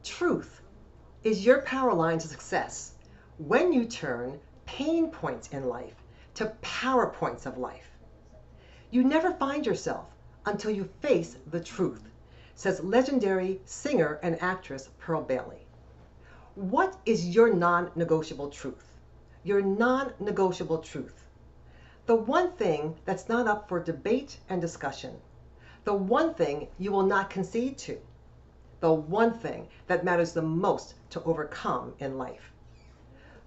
Truth is your power line to success when you turn pain points in life to power points of life. You never find yourself until you face the truth, says legendary singer and actress Pearl Bailey. What is your non-negotiable truth? Your non-negotiable truth. The one thing that's not up for debate and discussion. The one thing you will not concede to. The one thing that matters the most to overcome in life.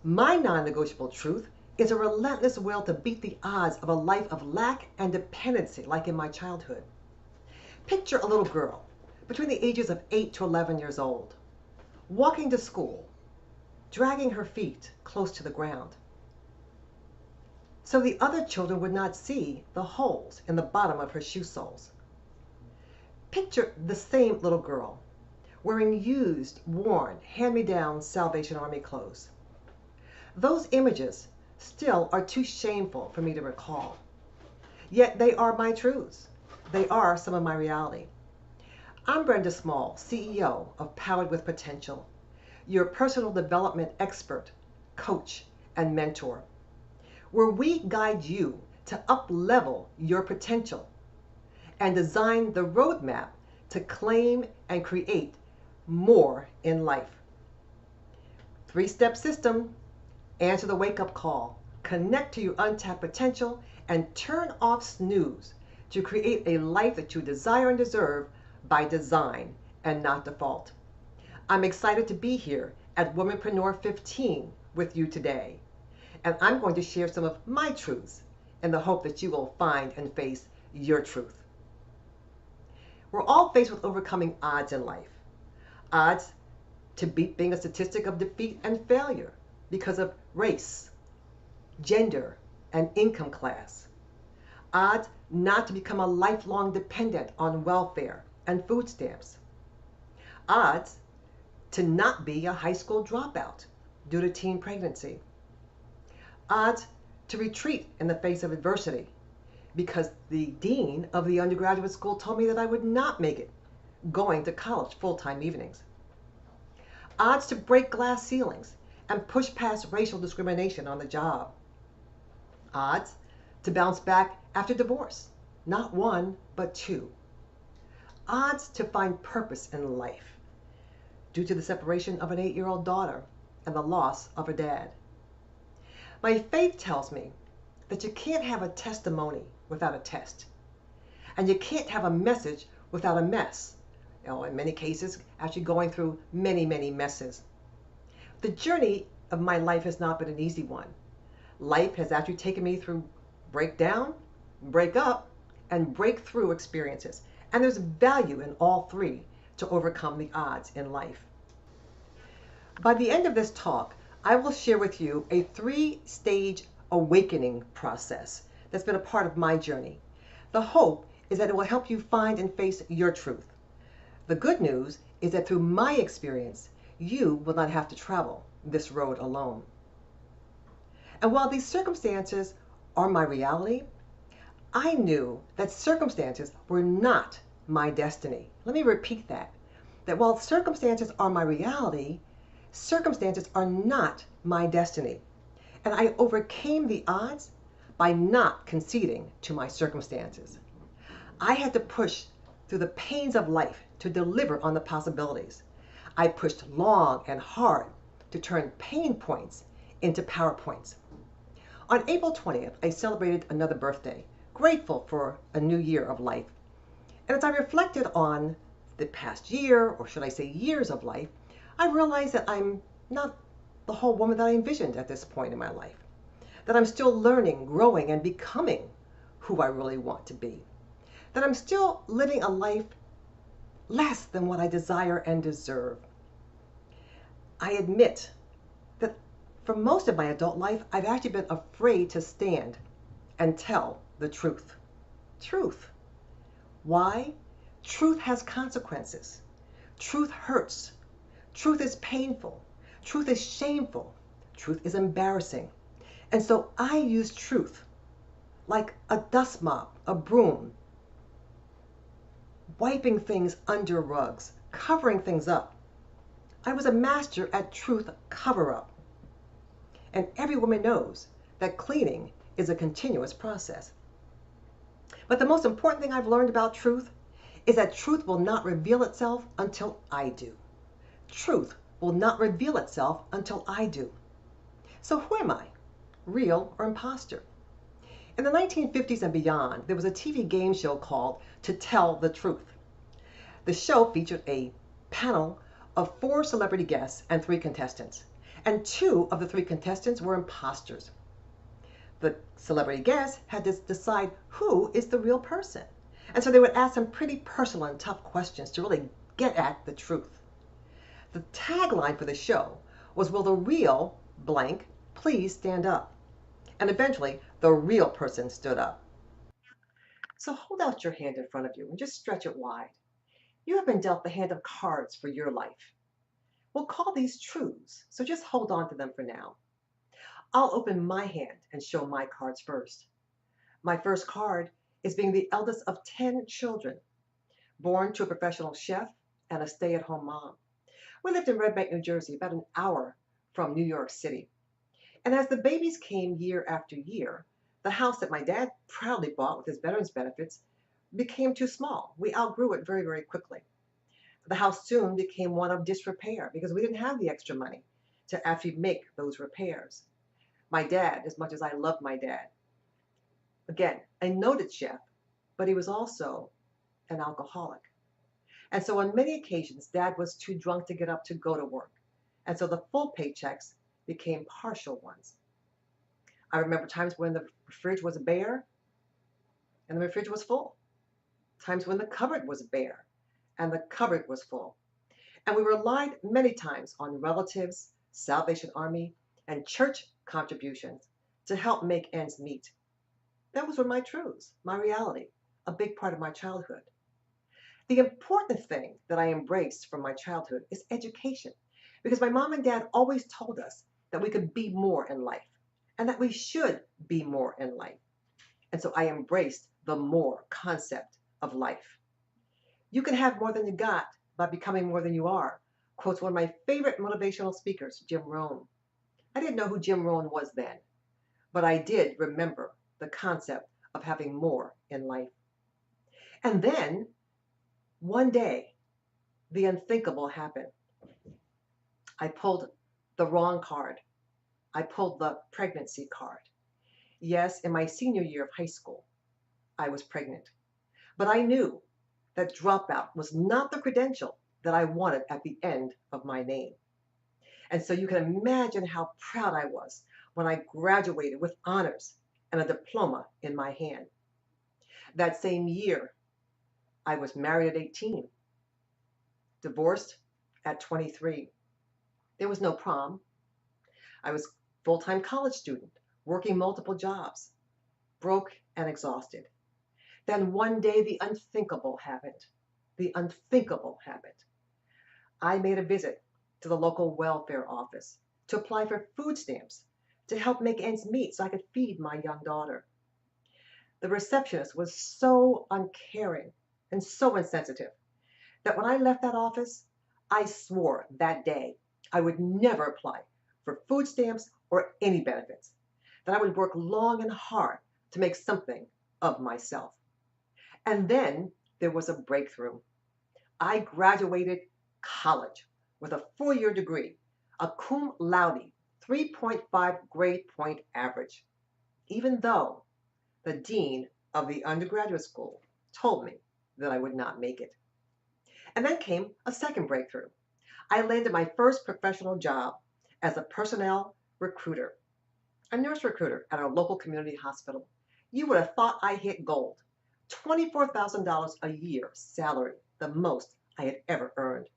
My non-negotiable truth is a relentless will to beat the odds of a life of lack and dependency like in my childhood. Picture a little girl between the ages of 8 to 11 years old, walking to school, dragging her feet close to the ground, so the other children would not see the holes in the bottom of her shoe soles. Picture the same little girl wearing used, worn, hand-me-down Salvation Army clothes. Those images still are too shameful for me to recall. Yet they are my truths. They are some of my reality. I'm Brenda Small, CEO of Powered with Potential, your personal development expert, coach, and mentor, where we guide you to up-level your potential and design the roadmap to claim and create more in life. 3-step system: answer the wake-up call, connect to your untapped potential, and turn off snooze to create a life that you desire and deserve by design and not default. I'm excited to be here at Womanpreneur15 with you today, and I'm going to share some of my truths in the hope that you will find and face your truth. We're all faced with overcoming odds in life. Odds to beat being a statistic of defeat and failure because of race, gender, and income class. Odds not to become a lifelong dependent on welfare and food stamps. Odds to not be a high school dropout due to teen pregnancy. Odds to retreat in the face of adversity because the dean of the undergraduate school told me that I would not make it going to college full-time evenings. Odds to break glass ceilings and push past racial discrimination on the job. Odds to bounce back after divorce, not 1, but 2. Odds to find purpose in life due to the separation of an 8-year-old daughter and the loss of a dad. My faith tells me that you can't have a testimony without a test, and you can't have a message without a mess. In many cases, actually going through many, many messes. The journey of my life has not been an easy one. Life has actually taken me through breakdown, breakup, and breakthrough experiences. And there's value in all 3 to overcome the odds in life. By the end of this talk, I will share with you a 3-stage awakening process that's been a part of my journey. The hope is that it will help you find and face your truth. The good news is that through my experience, you will not have to travel this road alone. And while these circumstances are my reality, I knew that circumstances were not my destiny. Let me repeat that. That while circumstances are my reality, circumstances are not my destiny. And I overcame the odds by not conceding to my circumstances. I had to push through the pains of life to deliver on the possibilities. I pushed long and hard to turn pain points into power points. On April 20th, I celebrated another birthday, grateful for a new year of life. And as I reflected on the past year, or should I say years of life, I realized that I'm not the whole woman that I envisioned at this point in my life. That I'm still learning, growing, and becoming who I really want to be. That I'm still living a life less than what I desire and deserve. I admit that for most of my adult life, I've actually been afraid to stand and tell the truth. Truth. Why? Truth has consequences. Truth hurts. Truth is painful. Truth is shameful. Truth is embarrassing. And so I use truth like a dust mop, a broom, wiping things under rugs, covering things up, I was a master at truth cover-up. And every woman knows that cleaning is a continuous process. But the most important thing I've learned about truth is that truth will not reveal itself until I do. Truth will not reveal itself until I do. So who am I? Real or imposter? In the 1950s and beyond, there was a TV game show called To Tell the Truth. The show featured a panel of 4 celebrity guests and 3 contestants. And 2 of the 3 contestants were imposters. The celebrity guests had to decide who is the real person. And so they would ask some pretty personal and tough questions to really get at the truth. The tagline for the show was, "Will the real blank please stand up?" And eventually, the real person stood up. So hold out your hand in front of you and just stretch it wide. You have been dealt the hand of cards for your life. We'll call these truths, so just hold on to them for now. I'll open my hand and show my cards first. My first card is being the eldest of 10 children, born to a professional chef and a stay-at-home mom. We lived in Red Bank, New Jersey, about an hour from New York City. And as the babies came year after year, the house that my dad proudly bought with his veterans benefits became too small. We outgrew it very, very quickly. The house soon became one of disrepair because we didn't have the extra money to actually make those repairs. My dad, as much as I loved my dad, again, a noted chef, but he was also an alcoholic. And so on many occasions, Dad was too drunk to get up to go to work. And so the full paychecks became partial ones. I remember times when the fridge was bare and the fridge was full. Times when the cupboard was bare and the cupboard was full. And we relied many times on relatives, Salvation Army, and church contributions to help make ends meet. Those were my truths, my reality, a big part of my childhood. The important thing that I embraced from my childhood is education, because my mom and dad always told us that we could be more in life and that we should be more in life. And so I embraced the more concept of life. You can have more than you got by becoming more than you are, quotes one of my favorite motivational speakers, Jim Rohn. I didn't know who Jim Rohn was then, but I did remember the concept of having more in life. And then one day, the unthinkable happened. I pulled the wrong card. I pulled the pregnancy card. Yes, in my senior year of high school, I was pregnant. But I knew that dropout was not the credential that I wanted at the end of my name. And so you can imagine how proud I was when I graduated with honors and a diploma in my hand. That same year, I was married at 18, divorced at 23. There was no prom. I was a full-time college student, working multiple jobs, broke and exhausted. Then one day the unthinkable happened. The unthinkable happened. I made a visit to the local welfare office to apply for food stamps to help make ends meet so I could feed my young daughter. The receptionist was so uncaring and so insensitive that when I left that office, I swore that day I would never apply for food stamps or any benefits, that I would work long and hard to make something of myself. And then there was a breakthrough. I graduated college with a 4-year degree, a cum laude, 3.5 grade point average, even though the dean of the undergraduate school told me that I would not make it. And then came a second breakthrough. I landed my first professional job as a personnel recruiter, a nurse recruiter at our local community hospital. You would have thought I hit gold. $24,000 a year salary, the most I had ever earned.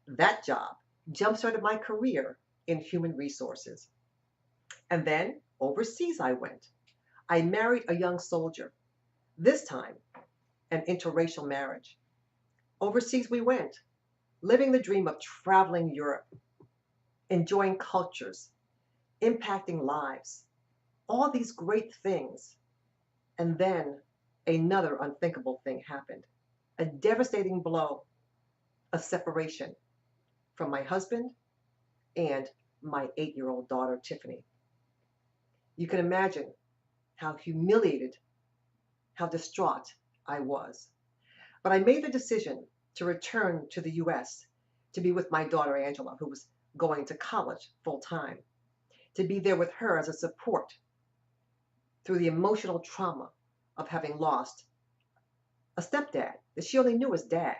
That job jump-started my career in human resources. And then overseas I went. I married a young soldier, this time an interracial marriage. Overseas we went, living the dream of traveling Europe, enjoying cultures, impacting lives, all these great things. And then another unthinkable thing happened, a devastating blow, a separation. from my husband and my 8-year-old daughter, Tiffany. You can imagine how humiliated, how distraught I was. But I made the decision to return to the US to be with my daughter, Angela, who was going to college full time, to be there with her as a support through the emotional trauma of having lost a stepdad that she only knew as dad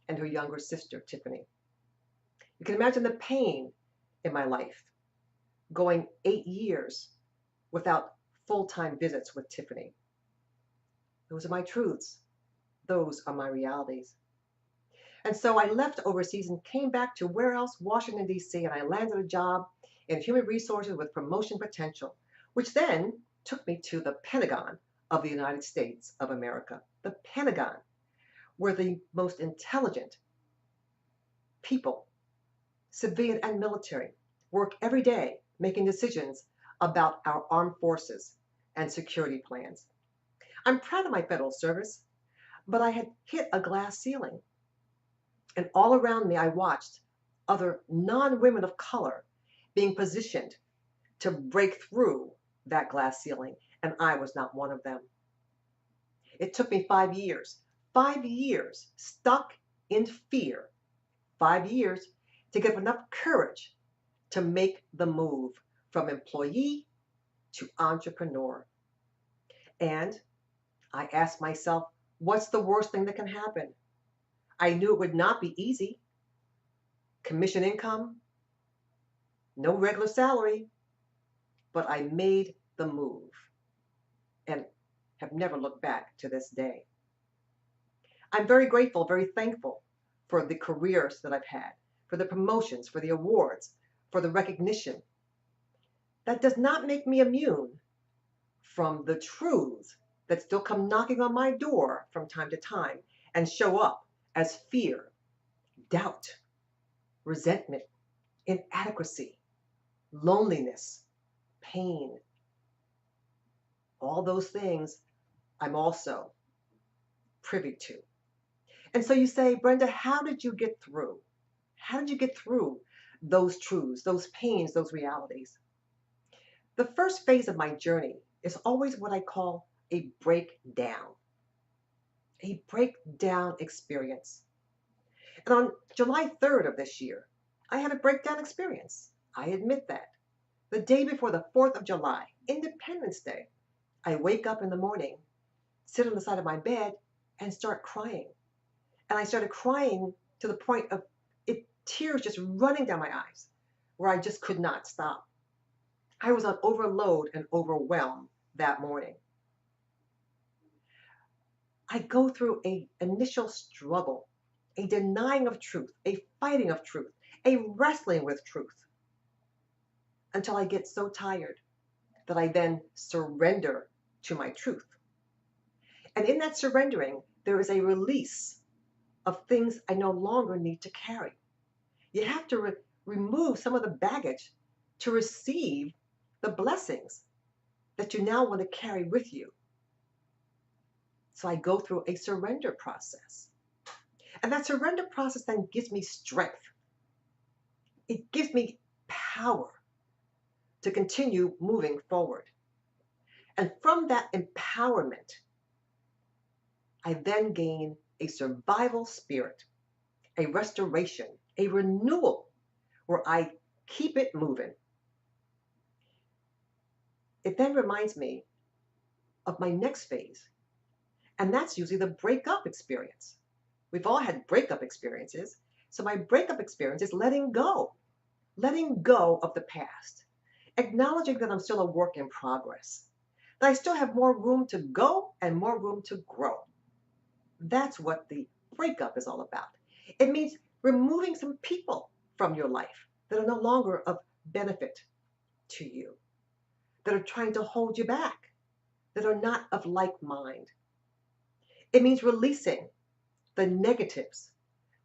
and her younger sister, Tiffany. You can imagine the pain in my life going 8 years without full-time visits with Tiffany. Those are my truths. Those are my realities. And so I left overseas and came back to where else? Washington, D.C., and I landed a job in human resources with promotion potential, which then took me to the Pentagon of the United States of America. The Pentagon, where the most intelligent people, civilian and military, work every day making decisions about our armed forces and security plans. I'm proud of my federal service, but I had hit a glass ceiling. And all around me, I watched other non-women of color being positioned to break through that glass ceiling, and I was not one of them. It took me 5 years stuck in fear, 5 years to get enough courage to make the move from employee to entrepreneur. And I asked myself, what's the worst thing that can happen? I knew it would not be easy. Commission income, no regular salary, but I made the move and have never looked back to this day. I'm very grateful, very thankful for the careers that I've had, for the promotions, for the awards, for the recognition. That does not make me immune from the truths that still come knocking on my door from time to time and show up as fear, doubt, resentment, inadequacy, loneliness, pain. All those things I'm also privy to. And so you say, Brenda, how did you get through? How did you get through those truths, those pains, those realities? The first phase of my journey is always what I call a breakdown experience. And on July 3rd of this year, I had a breakdown experience. I admit that. The day before the 4th of July, Independence Day, I wake up in the morning, sit on the side of my bed, and start crying. And I started crying to the point of tears just running down my eyes, where I just could not stop. I was on overload and overwhelmed that morning. I go through an initial struggle, a denying of truth, a fighting of truth, a wrestling with truth, until I get so tired that I then surrender to my truth. And in that surrendering, there is a release of things I no longer need to carry. You have to remove some of the baggage to receive the blessings that you now want to carry with you. So I go through a surrender process. And that surrender process then gives me strength. It gives me power to continue moving forward. And from that empowerment, I then gain a survival spirit, a restoration, a renewal, where I keep it moving. It then reminds me of my next phase, and that's usually the breakup experience. We've all had breakup experiences. So my breakup experience is letting go of the past, acknowledging that I'm still a work in progress, that I still have more room to go and more room to grow. That's what the breakup is all about. It means removing some people from your life that are no longer of benefit to you, that are trying to hold you back, that are not of like mind. It means releasing the negatives,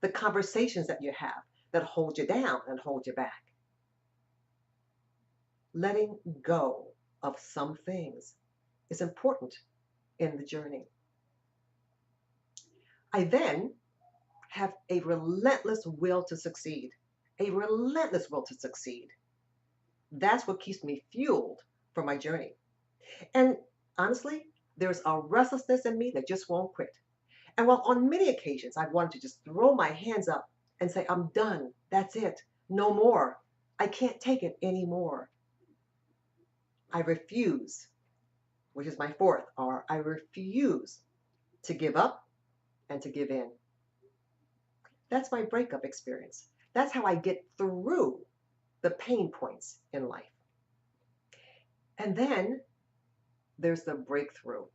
the conversations that you have that hold you down and hold you back. Letting go of some things is important in the journey. I then have a relentless will to succeed. a relentless will to succeed. That's what keeps me fueled for my journey. And honestly, there's a restlessness in me that just won't quit. And while on many occasions I've wanted to just throw my hands up and say, I'm done, that's it, no more, I can't take it anymore, I refuse, which is my fourth R, I refuse to give up and to give in. That's my breakup experience. That's how I get through the pain points in life. And then there's the breakthrough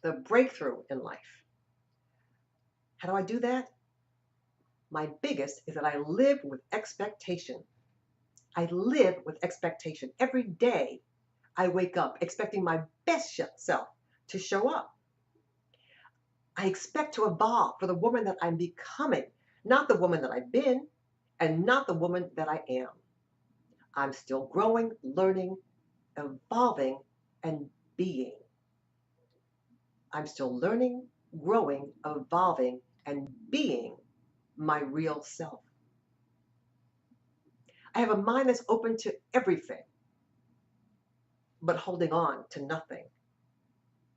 in life. How do I do that? My biggest is that I live with expectation. I live with expectation. Every day I wake up expecting my best self to show up. I expect to evolve for the woman that I'm becoming, not the woman that I've been, and not the woman that I am. I'm still growing, learning, evolving, and being. I'm still learning, growing, evolving, and being my real self. I have a mind that's open to everything, but holding on to nothing.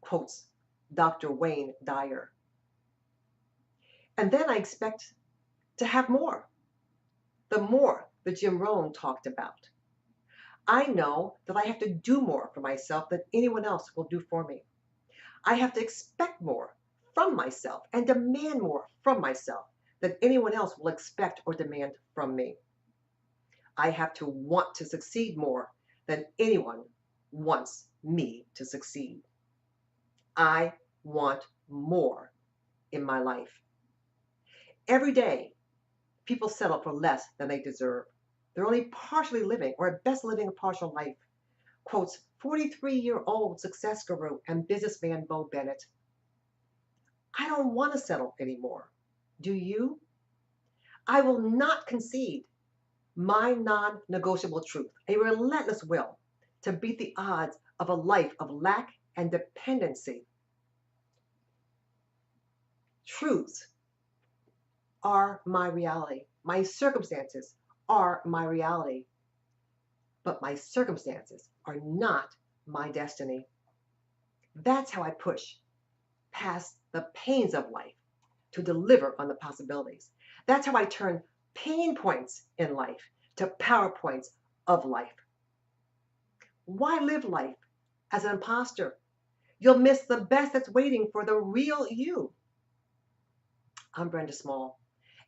Quotes Dr. Wayne Dyer. And then I expect to have more, the more that Jim Rohn talked about. I know that I have to do more for myself than anyone else will do for me. I have to expect more from myself and demand more from myself than anyone else will expect or demand from me. I have to want to succeed more than anyone wants me to succeed. I want more in my life. Every day, people settle for less than they deserve. They're only partially living, or at best living a partial life. Quotes 43-year-old success guru and businessman Bo Bennett. I don't want to settle anymore. Do you? I will not concede my non-negotiable truth, a relentless will to beat the odds of a life of lack and dependency. Truths are my reality. My circumstances are my reality. But my circumstances are not my destiny. That's how I push past the pains of life to deliver on the possibilities. That's how I turn pain points in life to power points of life. Why live life as an imposter? You'll miss the best that's waiting for the real you. I'm Brenda Small,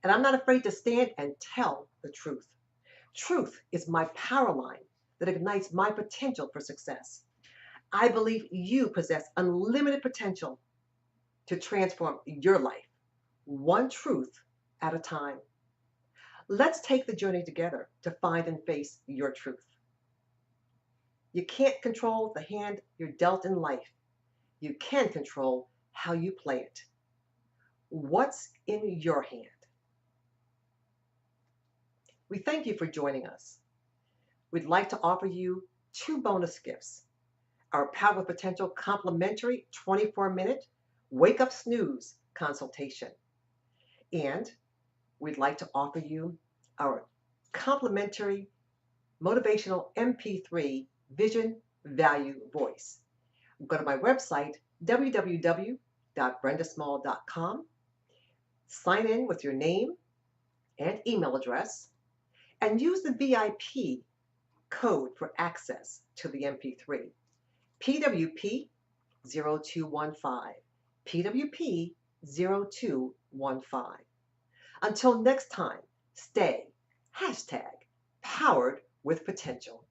and I'm not afraid to stand and tell the truth. Truth is my power line that ignites my potential for success. I believe you possess unlimited potential to transform your life, one truth at a time. Let's take the journey together to find and face your truth. You can't control the hand you're dealt in life. You can control how you play it. What's in your hand? We thank you for joining us. We'd like to offer you 2 bonus gifts. Our Power with Potential complimentary 24-minute Wake Up Snooze consultation. And we'd like to offer you our complimentary motivational MP3 Vision Value Voice. Go to my website, www.brendasmall.com, sign in with your name and email address, and use the VIP code for access to the MP3, PWP 0215, PWP 0215. Until next time, stay #powered with potential.